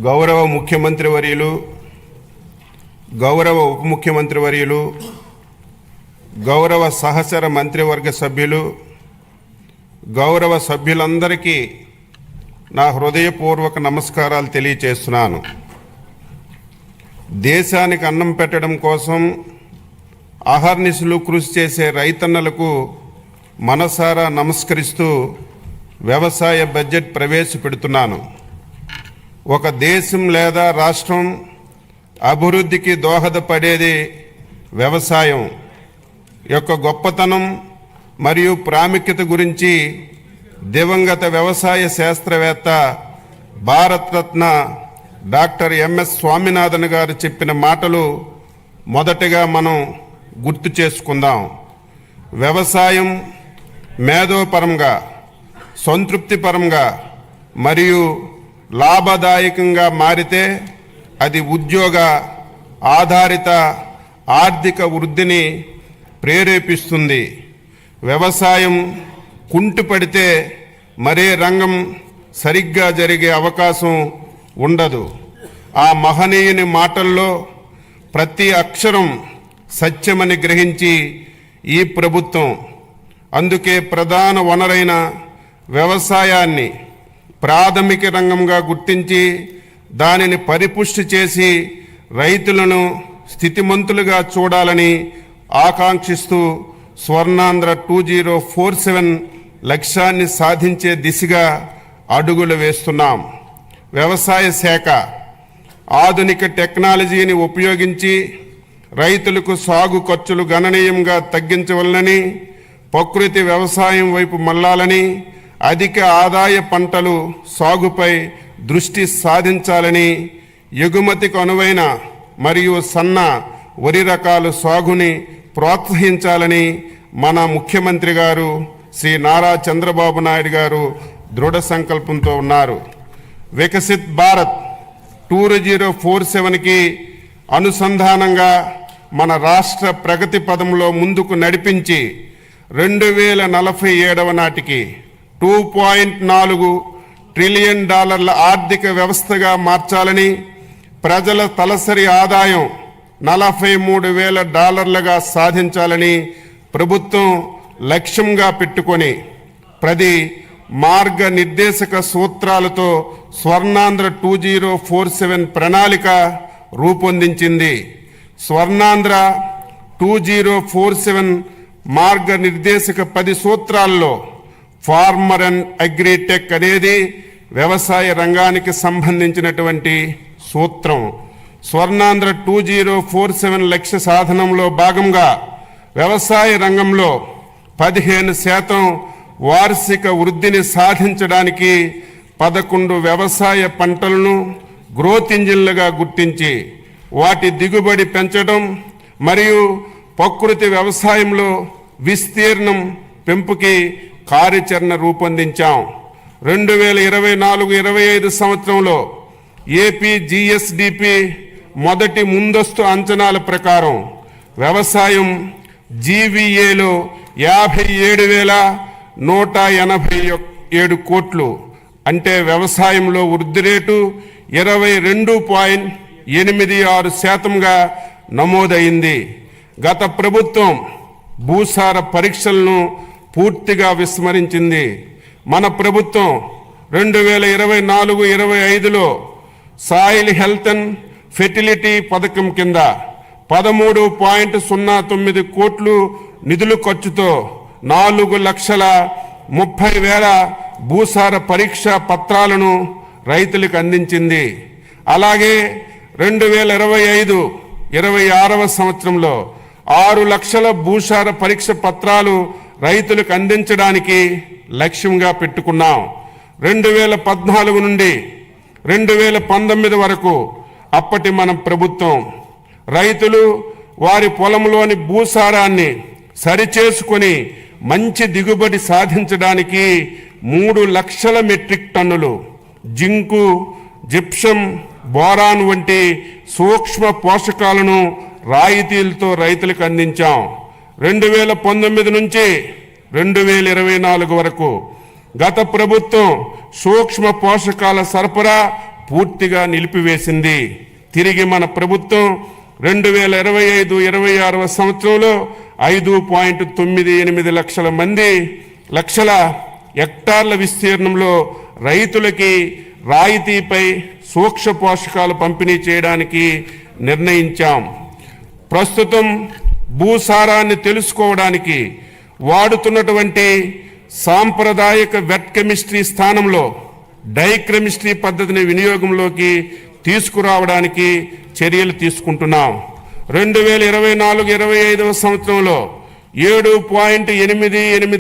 గౌరవ ముఖ్యమంత్రి వర్యులు, గౌరవ ఉప ముఖ్యమంత్రి వర్యులు, గౌరవ సహచర మంత్రివర్గ సభ్యులు, గౌరవ సభ్యులందరికీ నా హృదయపూర్వక నమస్కారాలు తెలియజేస్తున్నాను. దేశానికి అన్నం పెట్టడం కోసం అహర్నిశలు కృషి చేసే రైతన్నలకు మనసారా నమస్కరిస్తూ వ్యవసాయ బడ్జెట్ ప్రవేశపెడుతున్నాను. ఒక దేశం లేదా రాష్ట్రం అభివృద్ధికి దోహదపడేది వ్యవసాయం యొక్క గొప్పతనం మరియు ప్రాముఖ్యత గురించి దివంగత వ్యవసాయ శాస్త్రవేత్త భారతరత్న డాక్టర్ ఎంఎస్ స్వామినాథన్ గారు చెప్పిన మాటలు మొదటగా మనం గుర్తు చేసుకుందాం. వ్యవసాయం మేధోపరంగా, సంతృప్తిపరంగా మరియు లాభదాయకంగా మారితే అది ఉద్యోగ ఆధారిత ఆర్థిక వృద్ధిని ప్రేరేపిస్తుంది. వ్యవసాయం కుంటుపడితే మరే రంగం సరిగ్గా జరిగే అవకాశం ఉండదు. ఆ మహనీయుని మాటల్లో ప్రతి అక్షరం సత్యమని గ్రహించి ఈ ప్రభుత్వం అందుకే ప్రధాన వనరైన వ్యవసాయాన్ని ప్రాథమిక రంగంగా గుర్తించి దానిని పరిపుష్టి చేసి రైతులను స్థితిమంతులుగా చూడాలని ఆకాంక్షిస్తూ స్వర్ణాంధ్ర 2047 లక్ష్యాన్ని సాధించే దిశగా అడుగులు వేస్తున్నాం. వ్యవసాయ శాఖ ఆధునిక టెక్నాలజీని ఉపయోగించి రైతులకు సాగు ఖర్చులు గణనీయంగా తగ్గించవలనని, ప్రకృతి వ్యవసాయం వైపు మళ్లాలని, అధిక ఆదాయ పంటలు సాగుపై దృష్టి సాధించాలని, ఎగుమతికి అనువైన మరియు సన్న వరి రకాల సాగుని ప్రోత్సహించాలని మన ముఖ్యమంత్రి గారు శ్రీ నారా చంద్రబాబు నాయుడు గారు దృఢ సంకల్పంతో ఉన్నారు. వికసిత్ భారత్ 2047కి అనుసంధానంగా మన రాష్ట్ర ప్రగతి పదంలో ముందుకు నడిపించి 2047 నాటికి $2.4 ట్రిలియన్ ఆర్థిక వ్యవస్థగా మార్చాలని, ప్రజల తలసరి ఆదాయం $43,000 సాధించాలని ప్రభుత్వం లక్ష్యంగా పెట్టుకొని 10 మార్గనిర్దేశక సూత్రాలతో స్వర్ణాంధ్ర 2047 ప్రణాళిక రూపొందించింది. స్వర్ణాంధ్ర 2047 మార్గనిర్దేశక 10 సూత్రాల్లో ఫార్మర్ అండ్ అగ్రిటెక్ అనేది వ్యవసాయ రంగానికి సంబంధించినటువంటి సూత్రం. స్వర్ణాంధ్ర 2047 లక్ష్య సాధనంలో భాగంగా వ్యవసాయ రంగంలో 15% వార్షిక వృద్ధిని సాధించడానికి 11 వ్యవసాయ పంటలను గ్రోత్ ఇంజిన్లుగా గుర్తించి వాటి దిగుబడి పెంచడం మరియు ప్రకృతి వ్యవసాయంలో విస్తీర్ణం పెంపుకి కార్యాచరణ రూపొందించాం. 2024-25 సంవత్సరంలో ఏపీ జిఎస్డిపి మొదటి ముందస్తు అంచనాల ప్రకారం వ్యవసాయం జీవీఏలో 57,187 కోట్లు, అంటే వ్యవసాయంలో వృద్ధి రేటు 22.86%గా నమోదైంది. గత ప్రభుత్వం భూసార పరీక్షలను పూర్తిగా విస్మరించింది. మన ప్రభుత్వం 2024-25లో సాయిల్ హెల్త్ అండ్ ఫెర్టిలిటీ పథకం కింద 13.09 కోట్లు నిధుల ఖర్చుతో 4,30,000 భూసార పరీక్షా పత్రాలను రైతులకు అందించింది. అలాగే 2025-26 సంవత్సరంలో 6 లక్షల భూసార పరీక్ష పత్రాలు రైతులకు అందించడానికి లక్ష్యంగా పెట్టుకున్నాం. 2014 నుండి 2019 వరకు అప్పటి మన ప్రభుత్వం రైతులు వారి పొలంలోని భూసారాన్ని సరిచేసుకొని మంచి దిగుబడి సాధించడానికి 3 లక్షల మెట్రిక్ టన్నులు జింకు, జిప్సం, బోరాన్ వంటి సూక్ష్మ పోషకాలను రాయితీలతో రైతులకు అందించాం. 2019 నుంచి 2024 వరకు గత ప్రభుత్వం సూక్ష్మ పోషకాల సరఫరా పూర్తిగా నిలిపివేసింది. తిరిగి మన ప్రభుత్వం 2025-26వ సంవత్సరంలో 5.98 లక్షల హెక్టార్ల విస్తీర్ణంలో రైతులకి రాయితీపై సూక్ష్మ పోషకాలు పంపిణీ చేయడానికి నిర్ణయించాం. ప్రస్తుతం భూసారాన్ని తెలుసుకోవడానికి వాడుతున్నటువంటి సాంప్రదాయక వెట్ కెమిస్ట్రీ స్థానంలో డైకెమిస్ట్రీ పద్ధతిని వినియోగంలోకి తీసుకురావడానికి చర్యలు తీసుకుంటున్నాం. 2024-25వ సంవత్సరంలో 7.88